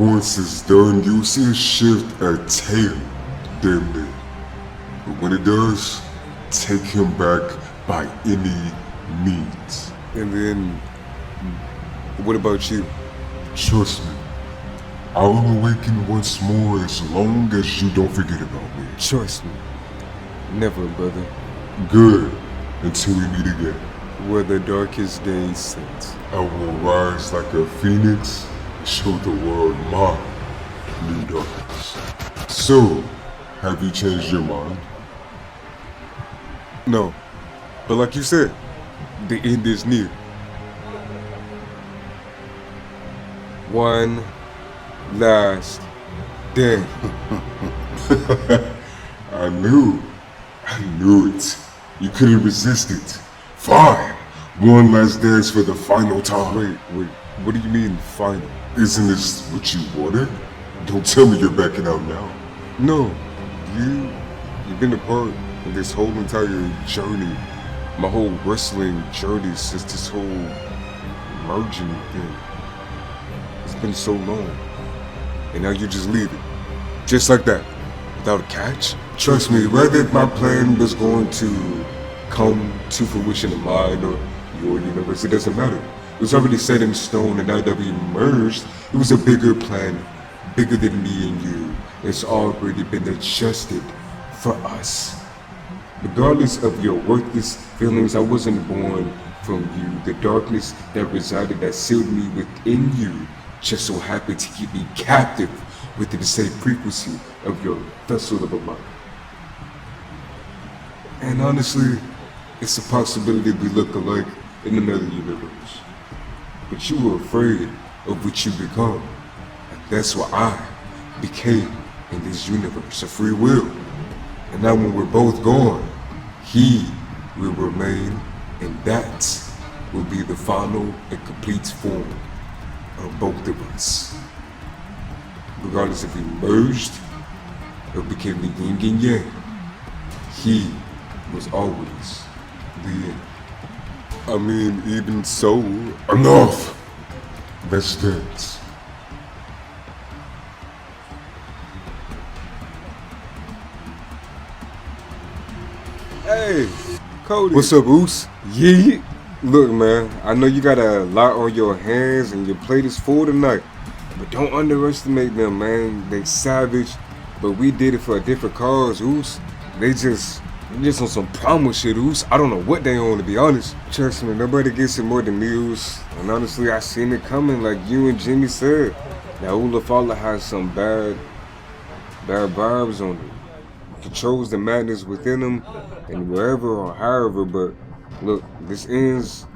Once it's done, you'll see a shift at tail, damn near. But when it does, take him back by any means. And then, what about you? Trust me, I'll awaken once more as long as you don't forget about me. Trust me. Never, brother. Good, until we meet again. Where the darkest days sit. I will rise like a phoenix and show the world my new darkness. So, have you changed your mind? No. But like you said, the end is near. One last day. I knew it. You couldn't resist it. Fine. One last dance for the final time. Wait, what do you mean final? Isn't this what you wanted? Don't tell me you're backing out now. No, you've been a part of this whole entire journey. My whole wrestling journey since this whole merging thing. It's been so long. And now you just leave it. Just like that. Without a catch. Trust me, whether my plan was going to come to fruition in mine or your universe, it doesn't matter. It was already set in stone, and now that we merged, it was a bigger plan, bigger than me and you. It's already been adjusted for us. Regardless of your worthless feelings, I wasn't born from you. The darkness that resided, that sealed me within you, just so happened to keep me captive within the same frequency of your vessel of a mind. And honestly, it's a possibility we look alike in another universe. But you were afraid of what you become. And that's why I became in this universe of free will. And now when we're both gone, he will remain, and that will be the final and complete form of both of us. Regardless if we merged or became the yin and yang, he was always the end. I mean, even so, enough! Let's dance. Hey, Cody. What's up, Oos? Yeah. Look, man, I know you got a lot on your hands and your plate is full tonight, but don't underestimate them, man. They savage, but we did it for a different cause, Oos. They just on some promo shit, Oos. I don't know what they on, to be honest. Trust me, nobody gets it more than me, Oos. And honestly, I seen it coming, like you and Jimmy said. Now, Ulafala has some bad vibes on it. Controls the madness within them, and wherever or however. But look, this ends.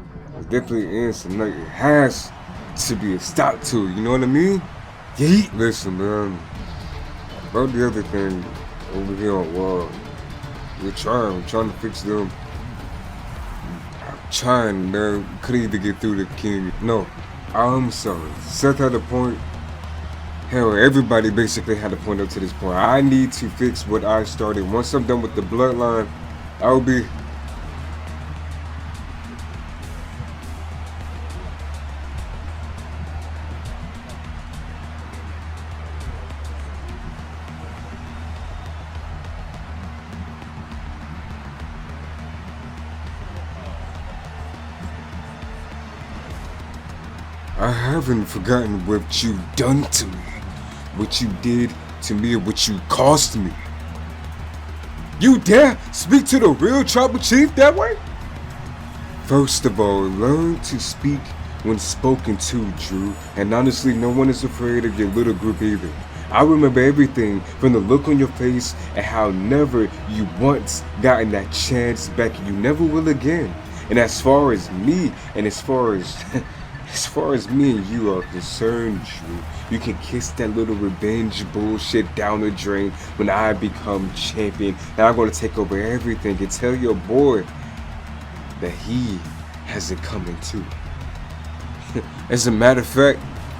It definitely ends tonight. It has to be a stop to it. You know what I mean? Yeah. Listen, man. About the other thing over here on Wall, we're trying to fix them. I'm trying, man. Couldn't even get through the king. No, I'm sorry. Seth had a point. Hell, everybody basically had a point up to this point. I need to fix what I started. Once I'm done with the bloodline, I'll be... I haven't forgotten what you done to me, what you did to me, or what you cost me. You dare speak to the real tribal chief that way? First of all, learn to speak when spoken to, Drew, and honestly, no one is afraid of your little group either. I remember everything from the look on your face and how never you once gotten that chance back and you never will again. And as far as me, and as far as me and you are concerned, Drew, you can kiss that little revenge bullshit down the drain when I become champion. And I'm gonna take over everything and tell your boy that he has it coming too. As a matter of fact,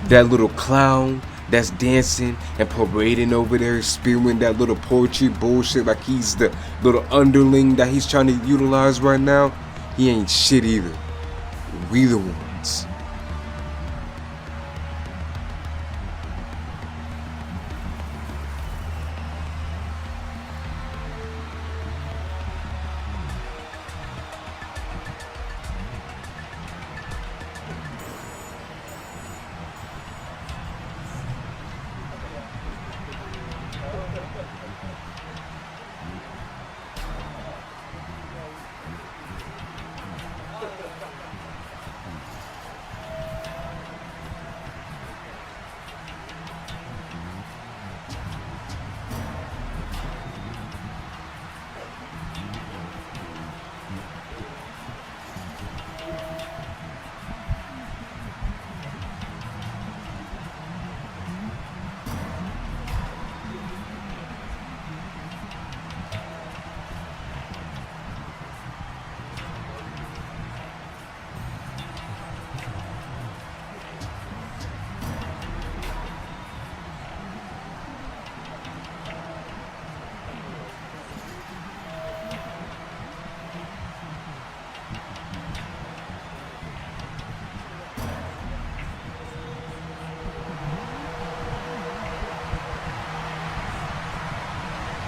that little clown that's dancing and parading over there, spewing that little poetry bullshit like he's the little underling that he's trying to utilize right now, he ain't shit either. We the ones.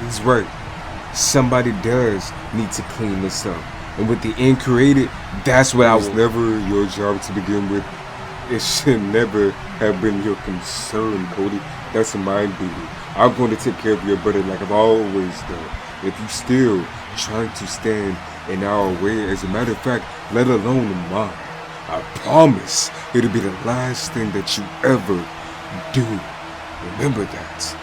He's right. Somebody does need to clean this up. And with the end created, that's what I was never your job to begin with. It should never have been your concern, Cody. That's my duty. I'm going to take care of your brother like I've always done. If you still trying to stand in our way, as a matter of fact, let alone in mine, I promise it'll be the last thing that you ever do. Remember that.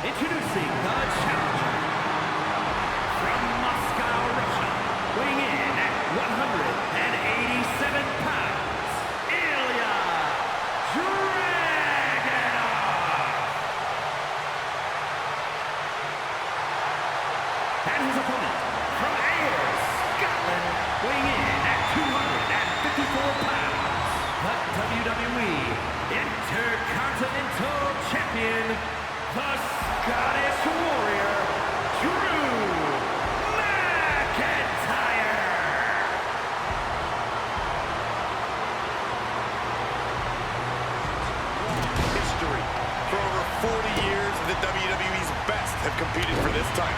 Introducing the challenger from Moscow, Russia, weighing in at 187 pounds, Ilya Dragunov. And his opponent from Ayr, Scotland, weighing in at 254 pounds, the WWE Intercontinental Champion, the Scottish Warrior, Drew McIntyre. History. For over 40 years, the WWE's best have competed for this title.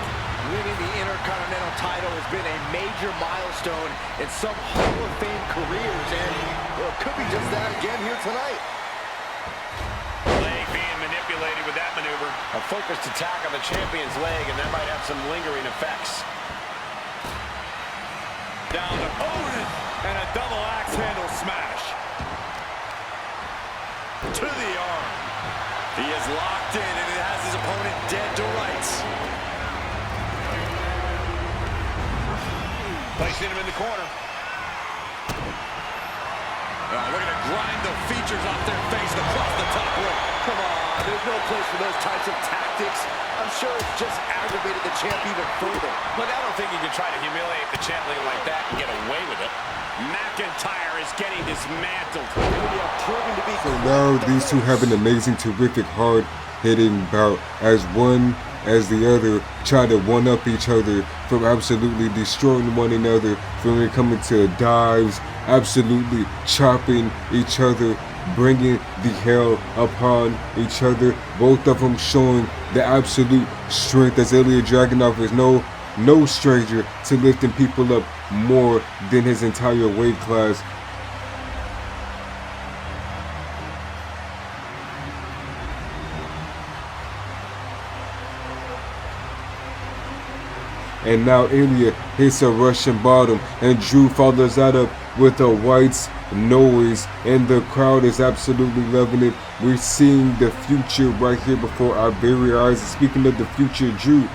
Winning the Intercontinental title has been a major milestone in some Hall of Fame careers, and well, it could be just that again here tonight. Leg being manipulated with that maneuver. A focused attack on the champion's leg, and that might have some lingering effects. Down to opponent, and a double axe handle smash. To the arm. He is locked in, and it has his opponent dead to rights. Placing him in the corner. Looking to grind the features off their face across the top rope. Come on, there's no place for those types of tactics. I'm sure it's just aggravated the champ even further. Look, I don't think you can try to humiliate the champion like that and get away with it. McIntyre is getting dismantled. So now these two have an amazing, terrific, hard-hitting bout as one as the other try to one-up each other from absolutely destroying one another, from it coming to dives, absolutely chopping each other, bringing the hell upon each other. Both of them showing the absolute strength, as Ilya Dragunov is no stranger to lifting people up more than his entire weight class. And now Ilya hits a Russian bottom, and Drew follows that up with a White's noise, and the crowd is absolutely loving it. We're seeing the future right here before our very eyes. Speaking of the future, Drew,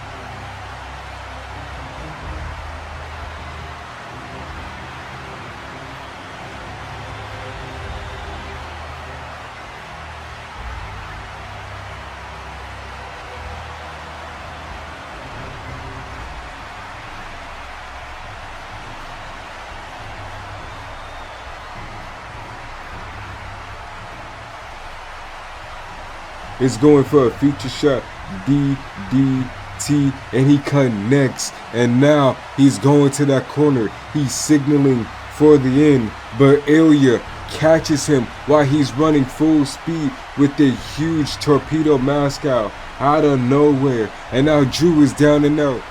is going for a future shot. DDT, and he connects. And now he's going to that corner. He's signaling for the end, but Ilya catches him while he's running full speed with a huge torpedo mask out of nowhere. And now Drew is down and out.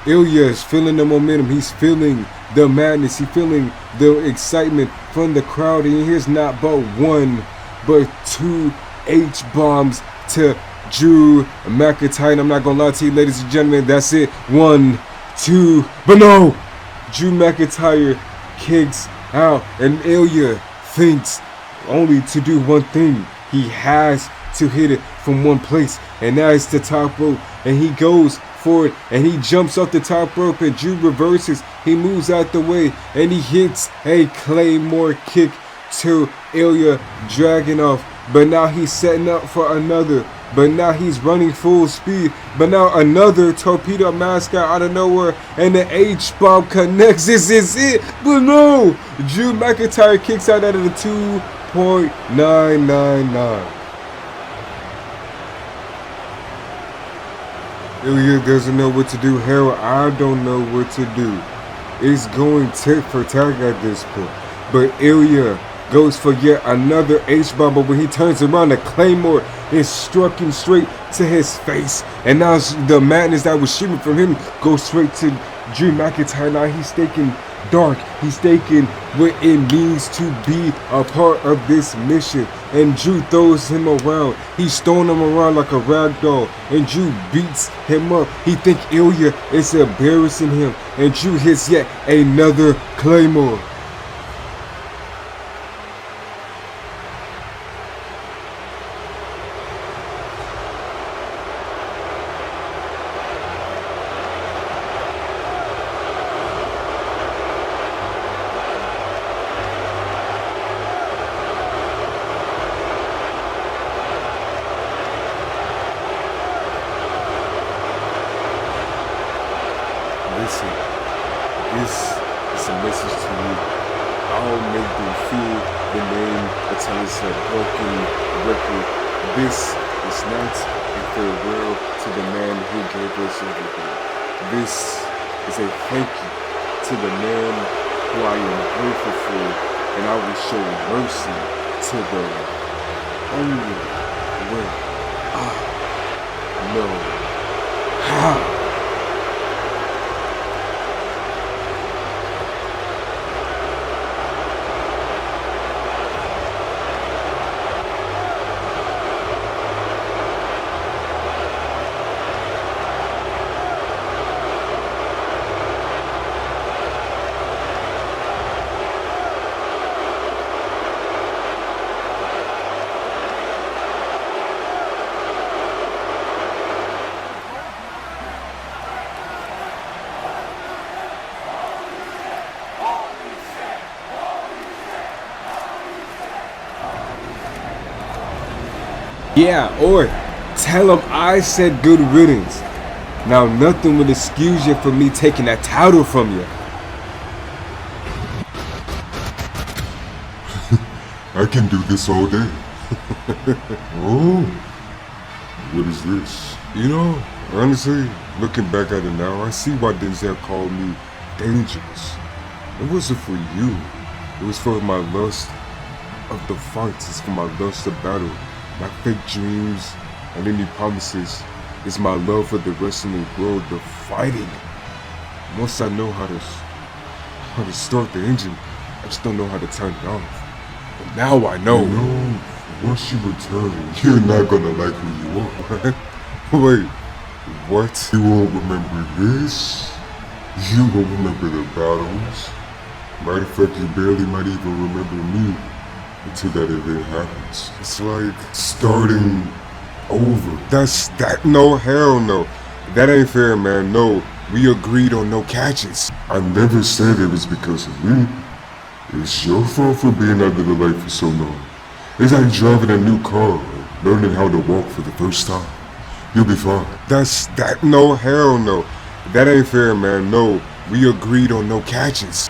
Ilya is feeling the momentum. He's feeling the madness. He's feeling the excitement from the crowd. And here's not but one, but two H-bombs to Drew McIntyre. And I'm not going to lie to you, ladies and gentlemen. That's it. 1, 2. But no! Drew McIntyre kicks out. And Ilya thinks only to do one thing. He has to hit it from one place. And that is the top rope. And he goes for it, and he jumps off the top rope, and Drew reverses. He moves out the way, and he hits a Claymore kick to Ilya Dragunov. But now he's setting up for another. But now he's running full speed. But now another torpedo mask out of nowhere, and the H-bomb connects. This is it. But no, Drew McIntyre kicks out at a 2.999. Ilya doesn't know what to do. Hell, I don't know what to do. It's going tit for tat at this point. But Ilya goes for yet another H-bomb, but when he turns around, the Claymore is struck him straight to his face. And now the madness that was shooting from him goes straight to Drew McIntyre. Now he's thinking dark. He's thinking what it means to be a part of this mission. And Drew throws him around. He's throwing him around like a rag doll. And Drew beats him up. He thinks Ilya is embarrassing him. And Drew hits yet another Claymore. Listen, this is a message to you. I'll make them feel the name until it's a broken record. This is not a farewell to the man who gave us everything. This is a thank you to the man who I am grateful for, and I will show mercy to the only way I know how. Yeah, or tell him I said good riddance. Now nothing will excuse you from me taking that title from you. I can do this all day. Oh, what is this? You know, honestly, looking back at it now, I see why Denzel called me dangerous. It wasn't for you. It was for my lust of the fights. It's for my lust of battle. My fake dreams and any promises is my love for the wrestling world, the fighting. Once I know how to start the engine, I just don't know how to turn it off. But now I know. You know, once you return, you're not gonna like who you are. Wait, what? You won't remember this. You won't remember the battles. Matter of fact, you barely might even remember me until that event happens. It's like starting over. No, hell no. That ain't fair, man. No, we agreed on no catches. I never said it was because of me. It's your fault for being out of the light for so long. It's like driving a new car, learning how to walk for the first time. You'll be fine. No, hell no. That ain't fair, man. No, we agreed on no catches.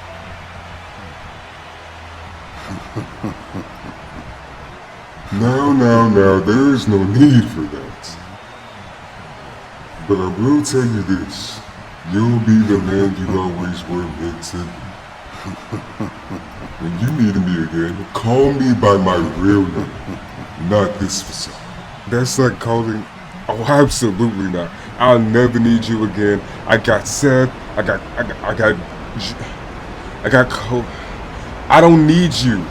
Now, there is no need for that. But I will tell you this. You'll be the man you always were meant to be. When you need me again, call me by my real name, not this facade. That's like calling. Oh, absolutely not. I'll never need you again. I got Seth. I got Cole. I don't need you.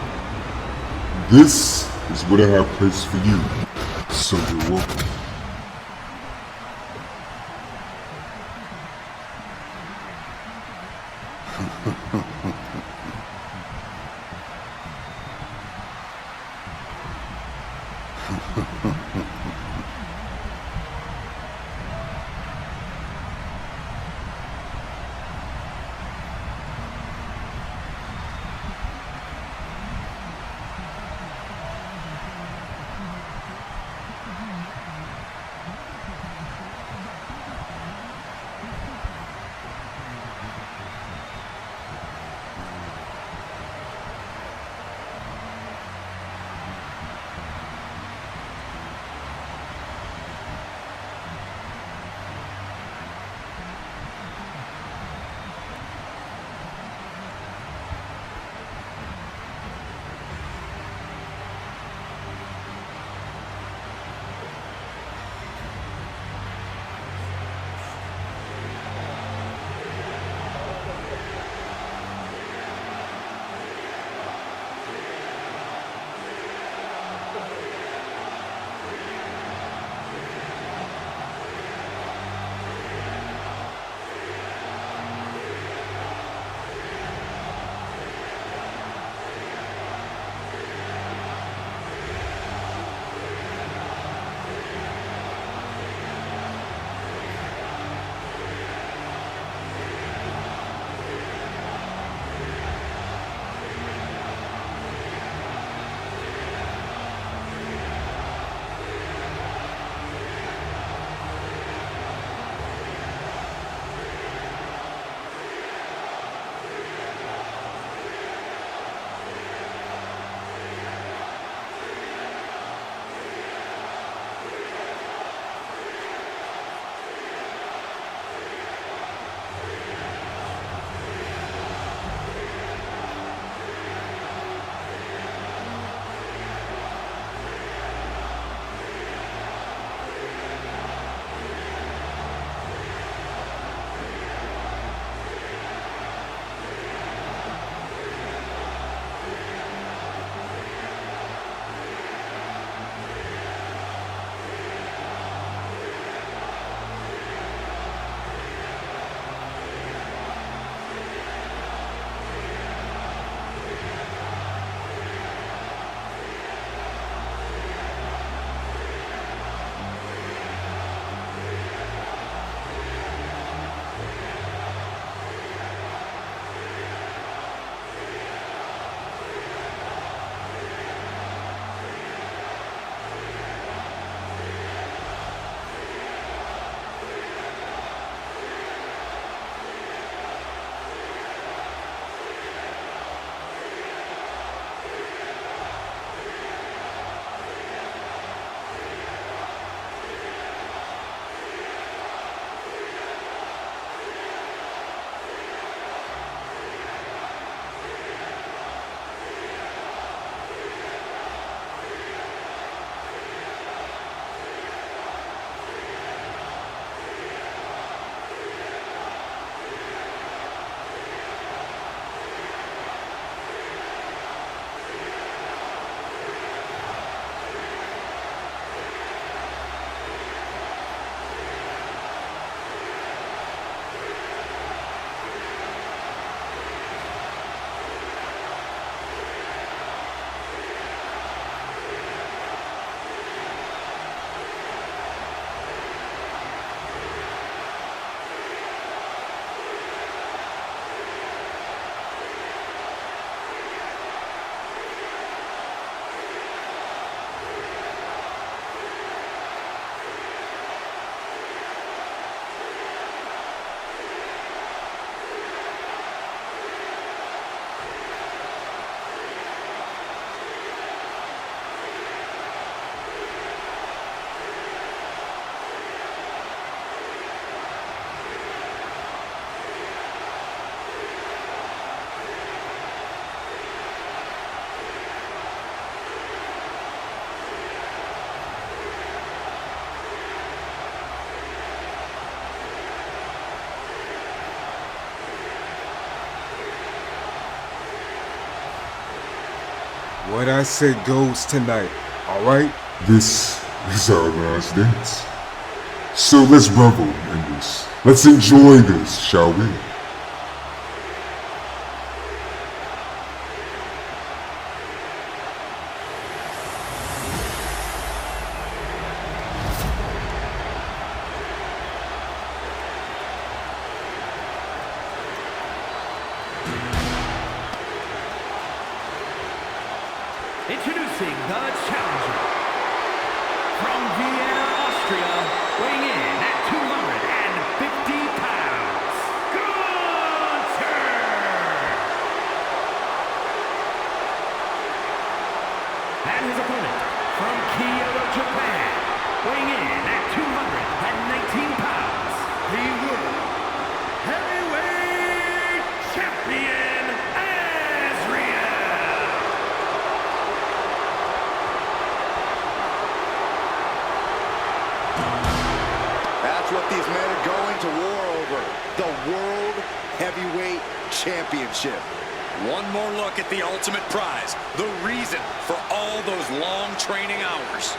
This is what I have placed for you, so you're welcome. What I said goes tonight, alright? This is our last dance. So let's revel in this. Let's enjoy this, shall we? Introducing the challenger from Vienna, Austria, weighing in at 250 pounds, Gunther! And his opponent from Kyoto, Japan, weighing in at 219 pounds, the World Heavyweight Champion, Azrael! That's what these men are going to war over. The World Heavyweight Championship. One more look at the ultimate prize, the reason for all those long training hours.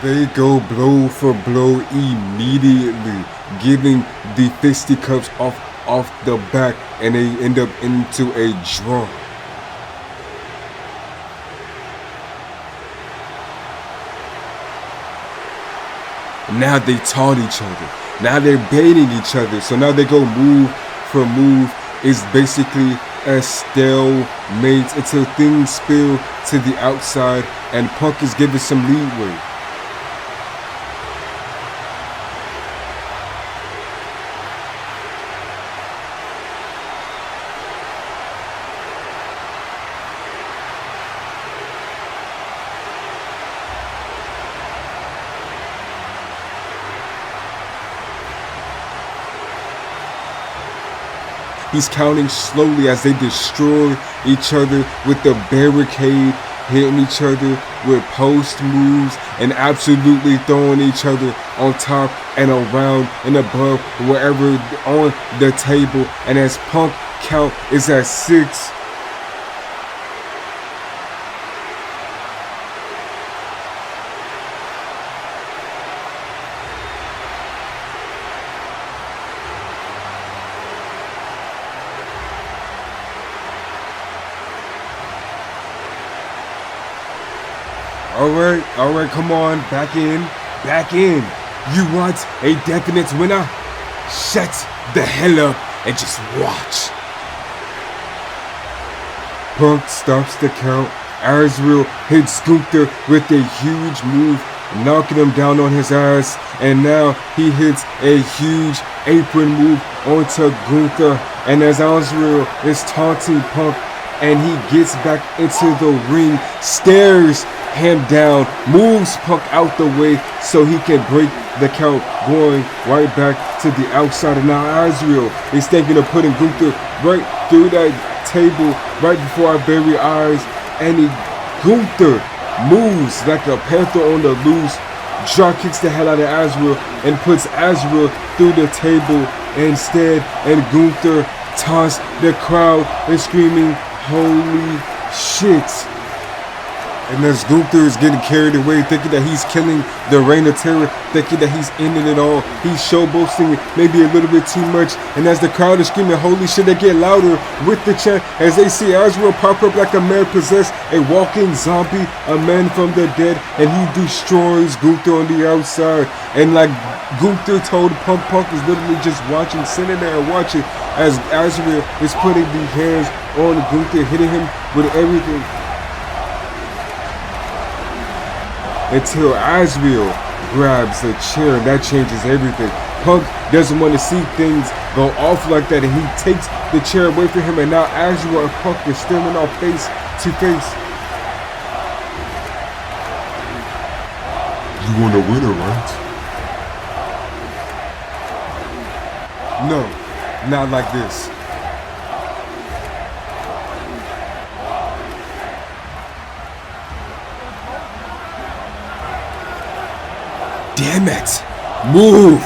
They go blow for blow immediately, giving the fisticuffs off the back, and they end up into a draw. Now they taunt each other. Now they're baiting each other. So now they go move for move. It's basically a stalemate until things spill to the outside and Punk is given some leeway. He's counting slowly as they destroy each other with the barricade, hitting each other with post moves, and absolutely throwing each other on top and around and above, wherever on the table. And as Punk count is at 6, All right, come on, back in. You want a definite winner? Shut the hell up and just watch. Punk stops the count. Azrael hits Gunther with a huge move, knocking him down on his ass, and now he hits a huge apron move onto Gunther, and as Azrael is taunting Punk, and he gets back into the ring, stares him down, moves Punk out the way so he can break the count, going right back to the outside. And now Azrael is thinking of putting Gunther right through that table right before our very eyes, and Gunther moves like a panther on the loose, drop kicks the hell out of Azrael and puts Azrael through the table instead, and Gunther taunts the crowd and screaming, "Holy shit!" And as Gunther is getting carried away, thinking that he's killing the Reign of Terror, thinking that he's ending it all, he's showboasting maybe a little bit too much. And as the crowd is screaming, "Holy shit," they get louder with the chant as they see Azrael pop up like a man possessed, a walking zombie, a man from the dead, and he destroys Gunther on the outside. And like Gunther told Punk is literally just watching, sitting there and watching as Azrael is putting the hands on Gunther, hitting him with everything, until Azrael grabs the chair, and that changes everything. Punk doesn't want to see things go off like that, and he takes the chair away from him, and now Azrael and Punk are standing off face to face. You want a winner, right? No, not like this. Damn it! Move!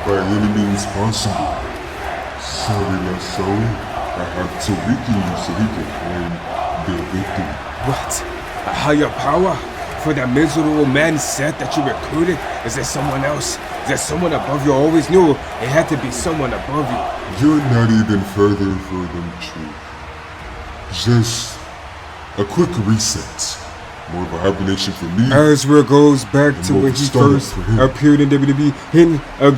By any means possible. Sorry, not sorry. I have to weaken you so he can claim the victory. What? A higher power? For that miserable man Seth that you recruited? Is there someone else? Is there someone above you? I always knew it had to be someone above you. You're not even further from the truth. Just a quick reset. More of a hibernation for me. Azrael goes back to more when of a he startup first for him. appeared in WWE, hitting a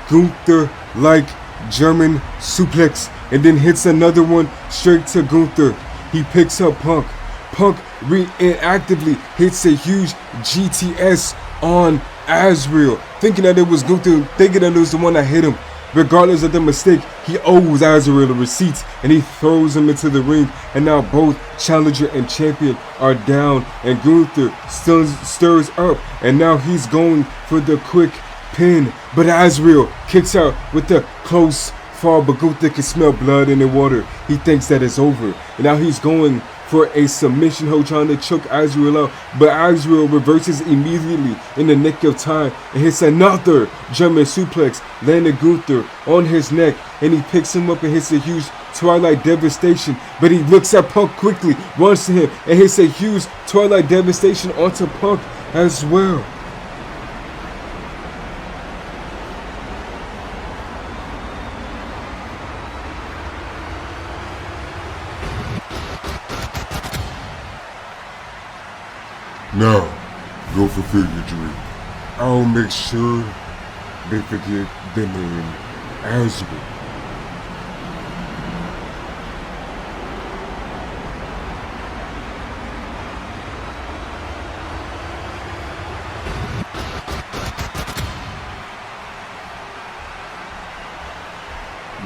Gunther-like German suplex, and then hits another one straight to Gunther. He picks up Punk. Punk reactively hits a huge GTS on Azrael, thinking that it was Gunther, thinking that it was the one that hit him. Regardless of the mistake, he owes Azrael the receipts, and he throws him into the ring, and now both challenger and champion are down, and Gunther stirs up, and now he's going for the quick pin, but Azrael kicks out with the close fall, but Gunther can smell blood in the water. He thinks that it's over, and now he's going for a submission hold, trying to choke Azrael out, but Azrael reverses immediately in the nick of time and hits another German suplex, landing Gunther on his neck, and he picks him up and hits a huge Twilight Devastation, but he looks at Punk quickly, runs to him, and hits a huge Twilight Devastation onto Punk as well. Now, go fulfill your dream. I'll make sure they forget the name Azrael.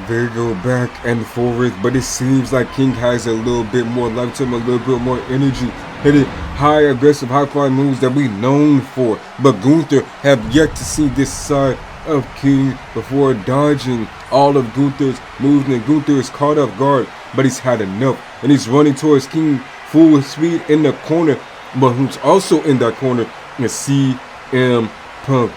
They go back and forth, but it seems like King has a little bit more life to him, a little bit more energy, hitting high aggressive, high-flying moves that we known for. But Gunther have yet to see this side of King before dodging all of Gunther's moves, and Gunther is caught off guard, but he's had enough, and he's running towards King full speed in the corner. But who's also in that corner is CM Punk.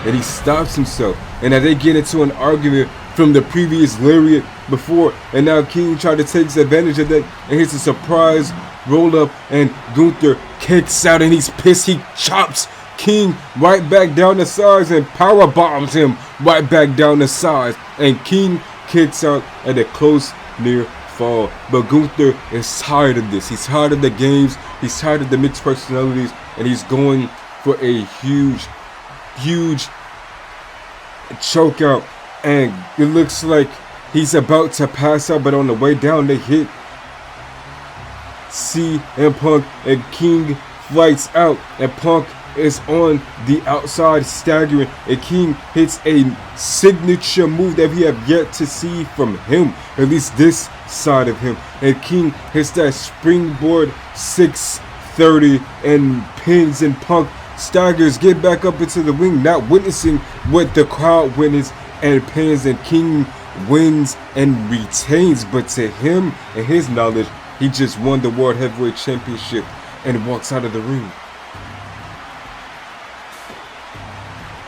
And he stops himself, and now they get into an argument from the previous lariat before, and now King tried to take advantage of that and hits a surprise roll up, and Gunther kicks out, and he's pissed. He chops King right back down the sides and power bombs him right back down the sides, and King kicks out at a close near fall. But Gunther is tired of this. He's tired of the games. He's tired of the mixed personalities, and he's going for a huge choke out, and it looks like he's about to pass out, but on the way down they hit CM Punk, and King flights out, and Punk is on the outside staggering, and King hits a signature move that we have yet to see from him, at least this side of him, and King hits that springboard 630 and pins, and Punk staggers, get back up into the ring, not witnessing what the crowd witnessed, and pins, and King wins and retains. But to him and his knowledge, he just won the World Heavyweight Championship and walks out of the ring.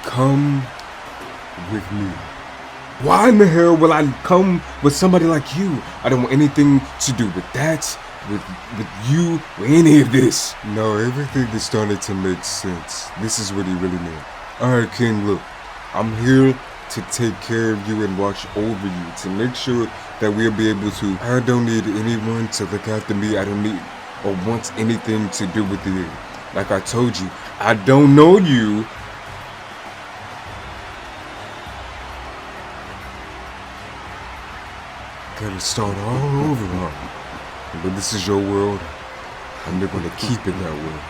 Come with me. Why in the hell will I come with somebody like you? I don't want anything to do with that, with you, or any of this. No, everything is starting to make sense. This is what he really meant. Alright, King, look, I'm here to take care of you and watch over you, to make sure that we'll be able to. I don't need anyone to look after me. I don't need or want anything to do with you. Like I told you, I don't know you. Gotta start all over, huh? But this is your world, and they're gonna keep it that way.